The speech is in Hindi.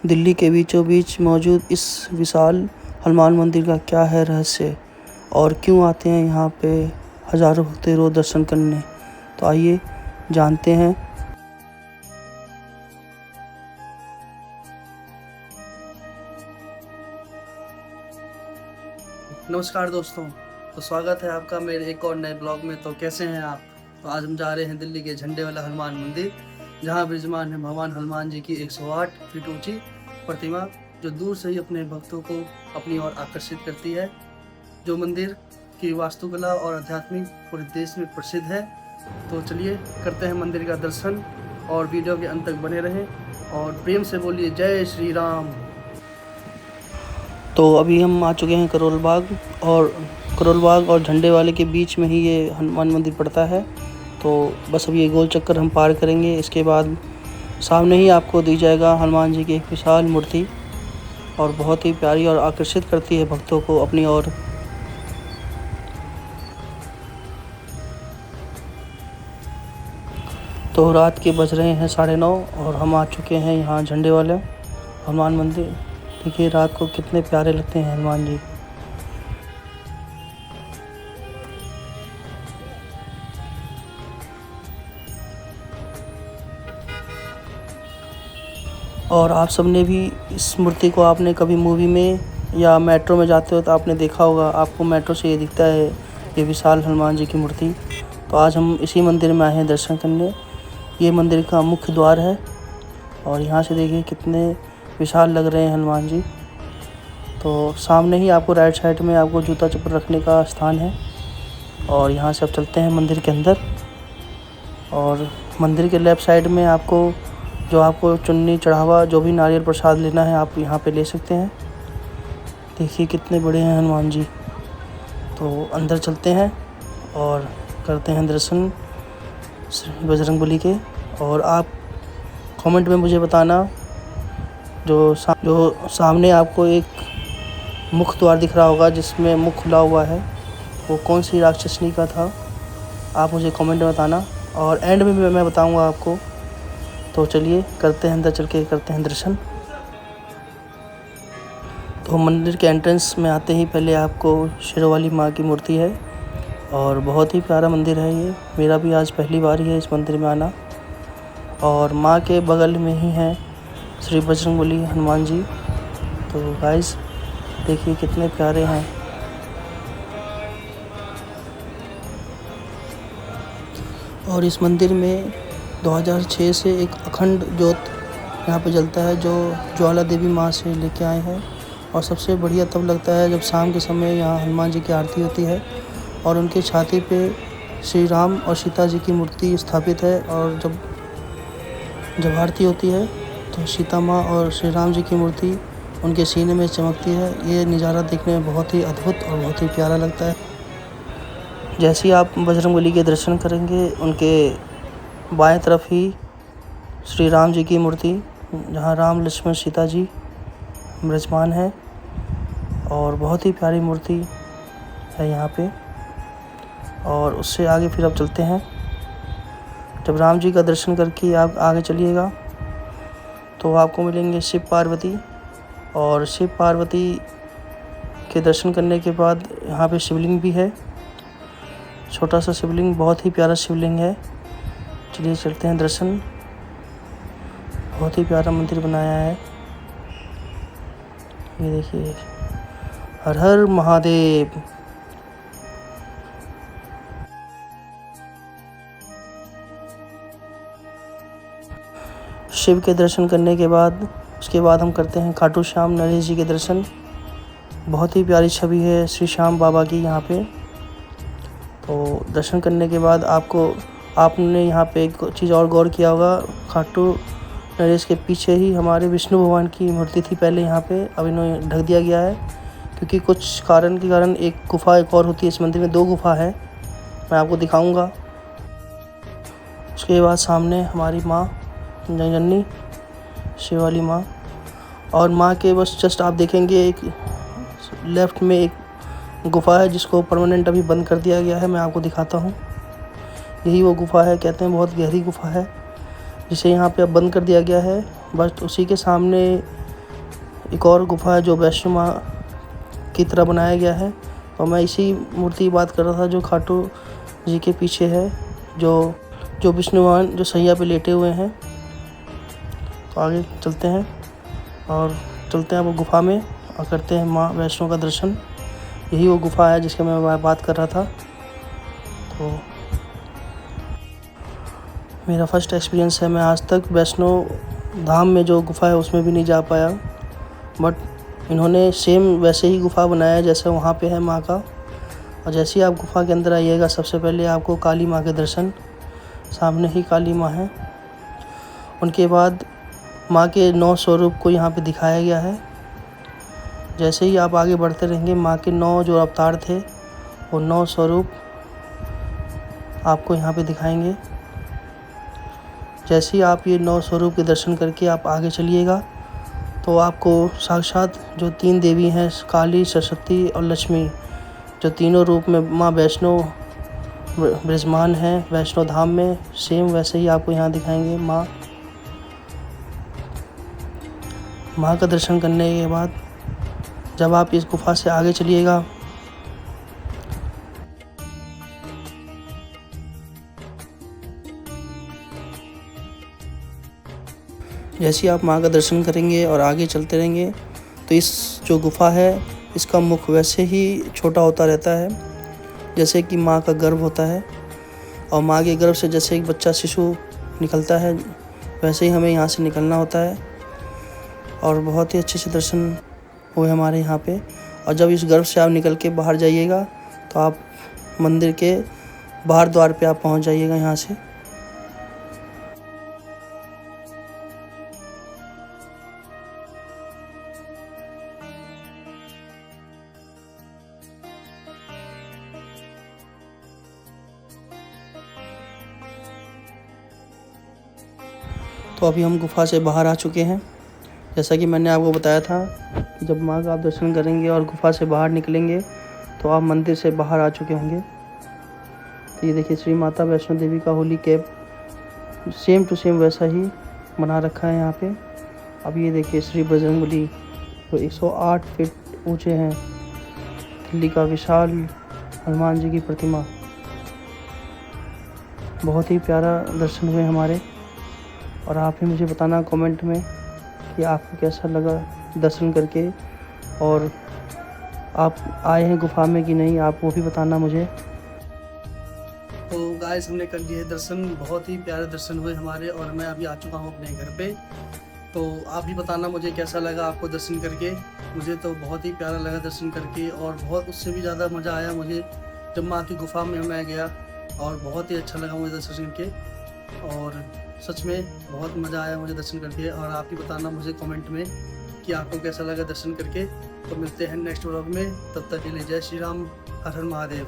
दिल्ली के बीचों बीच मौजूद इस विशाल हनुमान मंदिर का क्या है रहस्य और क्यों आते हैं यहाँ पे हजारों भक्त रोज दर्शन करने। तो आइए जानते हैं। नमस्कार दोस्तों, तो स्वागत है आपका मेरे एक और नए ब्लॉग में। तो कैसे हैं आप? तो आज हम जा रहे हैं दिल्ली के झंडे वाला हनुमान मंदिर, जहां विराजमान है भगवान हनुमान जी की 108 फीट ऊंची प्रतिमा, जो दूर से ही अपने भक्तों को अपनी ओर आकर्षित करती है। जो मंदिर की वास्तुकला और आध्यात्मिक पूरे देश में प्रसिद्ध है। तो चलिए करते हैं मंदिर का दर्शन और वीडियो के अंत तक बने रहें और प्रेम से बोलिए जय श्री राम। तो अभी हम आ चुके हैं करोल बाग और झंडे वाले के बीच में ही ये हनुमान मंदिर पड़ता है। तो बस अभी ये गोल चक्कर हम पार करेंगे, इसके बाद सामने ही आपको दी जाएगा हनुमान जी की एक विशाल मूर्ति, और बहुत ही प्यारी और आकर्षित करती है भक्तों को अपनी ओर। तो रात के बज रहे हैं 9:30 और हम आ चुके हैं यहाँ झंडे वाले हनुमान मंदिर। देखिए रात को कितने प्यारे लगते हैं हनुमान जी। और आप सबने भी इस मूर्ति को आपने कभी मूवी में या मेट्रो में जाते हो तो आपने देखा होगा, आपको मेट्रो से ये दिखता है ये विशाल हनुमान जी की मूर्ति। तो आज हम इसी मंदिर में आए हैं दर्शन करने। ये मंदिर का मुख्य द्वार है और यहाँ से देखिए कितने विशाल लग रहे हैं हनुमान जी। तो सामने ही आपको राइट साइड में आपको जूता चप्पल रखने का स्थान है। और यहाँ से अब चलते हैं मंदिर के अंदर। और मंदिर के लेफ़्ट साइड में आपको चुन्नी चढ़ावा जो भी नारियल प्रसाद लेना है आप यहाँ पे ले सकते हैं। देखिए कितने बड़े हैं हनुमान जी। तो अंदर चलते हैं और करते हैं दर्शन श्री बजरंगबली के। और आप कमेंट में मुझे बताना, जो सामने आपको एक मुख्य द्वार दिख रहा होगा जिसमें मुख खुला हुआ है, वो कौन सी राक्षसनी का था, आप मुझे कमेंट में बताना और एंड में मैं बताऊंगा आपको। तो चलिए करते हैं अंदर चल के करते हैं दर्शन। तो मंदिर के एंट्रेंस में आते ही पहले आपको शेरों वाली माँ की मूर्ति है और बहुत ही प्यारा मंदिर है ये। मेरा भी आज पहली बार ही है इस मंदिर में आना। और माँ के बगल में ही है श्री बजरंगबली हनुमान जी। तो गाइस देखिए कितने प्यारे हैं। और इस मंदिर में 2006 से एक अखंड ज्योत यहाँ पे जलता है, जो ज्वाला देवी माँ से लेके आए हैं। और सबसे बढ़िया तब लगता है जब शाम के समय यहाँ हनुमान जी की आरती होती है और उनके छाती पे श्री राम और सीता जी की मूर्ति स्थापित है। और जब आरती होती है तो सीता माँ और श्री राम जी की मूर्ति उनके सीने में चमकती है। ये नज़ारा देखने में बहुत ही अद्भुत और बहुत ही प्यारा लगता है। जैसे ही आप बजरंगबली के दर्शन करेंगे, उनके बाएं तरफ ही श्री राम जी की मूर्ति, जहां राम लक्ष्मण सीता जी विराजमान है। और बहुत ही प्यारी मूर्ति है यहाँ पे। और उससे आगे फिर अब चलते हैं। जब राम जी का दर्शन करके आप आगे चलिएगा तो आपको मिलेंगे शिव पार्वती। और शिव पार्वती के दर्शन करने के बाद यहाँ पे शिवलिंग भी है, छोटा सा शिवलिंग, बहुत ही प्यारा शिवलिंग है। चलिए चलते हैं दर्शन। बहुत ही प्यारा मंदिर बनाया है। ये देखिए, हर हर महादेव। शिव के दर्शन करने के बाद उसके बाद हम करते हैं खाटू श्याम नरेश जी के दर्शन। बहुत ही प्यारी छवि है श्री श्याम बाबा की यहाँ पे। तो दर्शन करने के बाद आपने यहाँ पे एक चीज़ और गौर किया होगा, खाटू नरेश के पीछे ही हमारे विष्णु भगवान की मूर्ति थी पहले यहाँ पे, अब इन्हें ढक दिया गया है क्योंकि कुछ कारण के कारण एक गुफा एक और होती है इस मंदिर में। 2 गुफा है, मैं आपको दिखाऊंगा। उसके बाद सामने हमारी माँ जगजननी शिव वाली माँ। और माँ के बस जस्ट आप देखेंगे एक लेफ़्ट में एक गुफा है जिसको परमानेंट अभी बंद कर दिया गया है। मैं आपको दिखाता हूँ, यही वो गुफा है। कहते हैं बहुत गहरी गुफा है जिसे यहाँ पे अब बंद कर दिया गया है। बस उसी के सामने एक और गुफ़ा है जो वैष्णो माँ की तरह बनाया गया है, और मैं इसी मूर्ति की बात कर रहा था जो खाटू जी के पीछे है, जो विष्णु भगवान जो सैया पे लेटे हुए हैं। तो आगे चलते हैं वो गुफ़ा में और करते हैं माँ वैष्णो का दर्शन। यही वो गुफ़ा है जिसके मैं बात कर रहा था। तो मेरा फर्स्ट एक्सपीरियंस है, मैं आज तक वैष्णो धाम में जो गुफ़ा है उसमें भी नहीं जा पाया, बट इन्होंने सेम वैसे ही गुफ़ा बनाया जैसे वहाँ पे है माँ का। और जैसे ही आप गुफ़ा के अंदर आइएगा, सबसे पहले आपको काली माँ के दर्शन, सामने ही काली माँ है। उनके बाद माँ के 9 स्वरूप को यहाँ पे दिखाया गया है। जैसे ही आप आगे बढ़ते रहेंगे, माँ के 9 जो अवतार थे वो 9 स्वरूप आपको यहाँ पे दिखाएंगे। जैसे ही आप ये 9 स्वरूप के दर्शन करके आप आगे चलिएगा, तो आपको साक्षात जो 3 देवी हैं, काली, सरस्वती और लक्ष्मी, जो तीनों रूप में माँ वैष्णो विराजमान हैं वैष्णो धाम में, सेम वैसे ही आपको यहाँ दिखाएंगे। माँ का दर्शन करने के बाद जब आप इस गुफ़ा से आगे चलिएगा, जैसे ही आप माँ का दर्शन करेंगे और आगे चलते रहेंगे, तो इस जो गुफ़ा है इसका मुख वैसे ही छोटा होता रहता है जैसे कि माँ का गर्भ होता है। और माँ के गर्भ से जैसे एक बच्चा शिशु निकलता है, वैसे ही हमें यहाँ से निकलना होता है। और बहुत ही अच्छे से दर्शन हुए हमारे यहाँ पे। और जब इस गर्भ से आप निकल के बाहर जाइएगा, तो आप मंदिर के बाहर द्वार पे आप पहुँच जाइएगा यहाँ से। तो अभी हम गुफ़ा से बाहर आ चुके हैं। जैसा कि मैंने आपको बताया था कि जब माँ का आप दर्शन करेंगे और गुफ़ा से बाहर निकलेंगे, तो आप मंदिर से बाहर आ चुके होंगे। तो ये देखिए, श्री माता वैष्णो देवी का holy cap same to same वैसा ही बना रखा है यहाँ पे। अब ये देखिए, श्री बजरंगबली जो 108 फीट ऊँचे हैं, दिल्ली का विशाल हनुमान जी की प्रतिमा। बहुत ही प्यारा दर्शन हुए हमारे। और आप ही मुझे बताना कमेंट में कि आपको कैसा लगा दर्शन करके, और आप आए हैं गुफ़ा में कि नहीं, आप वो भी बताना मुझे। तो गाइस, हमने कर लिए दर्शन, बहुत ही प्यारे दर्शन हुए हमारे, और मैं अभी आ चुका हूँ अपने घर पे। तो आप भी बताना मुझे कैसा लगा आपको दर्शन करके। मुझे तो बहुत ही प्यारा लगा दर्शन करके, और बहुत उससे भी ज़्यादा मज़ा आया मुझे जब माँ की गुफ़ा में मैं गया, और बहुत ही अच्छा लगा मुझे दर्शन करके। और सच में बहुत मज़ा आया मुझे दर्शन करके। और आप ही बताना मुझे कमेंट में कि आपको कैसा लगा दर्शन करके। तो मिलते हैं नेक्स्ट व्लॉग में, तब तक के लिए जय श्री राम, हर हर महादेव।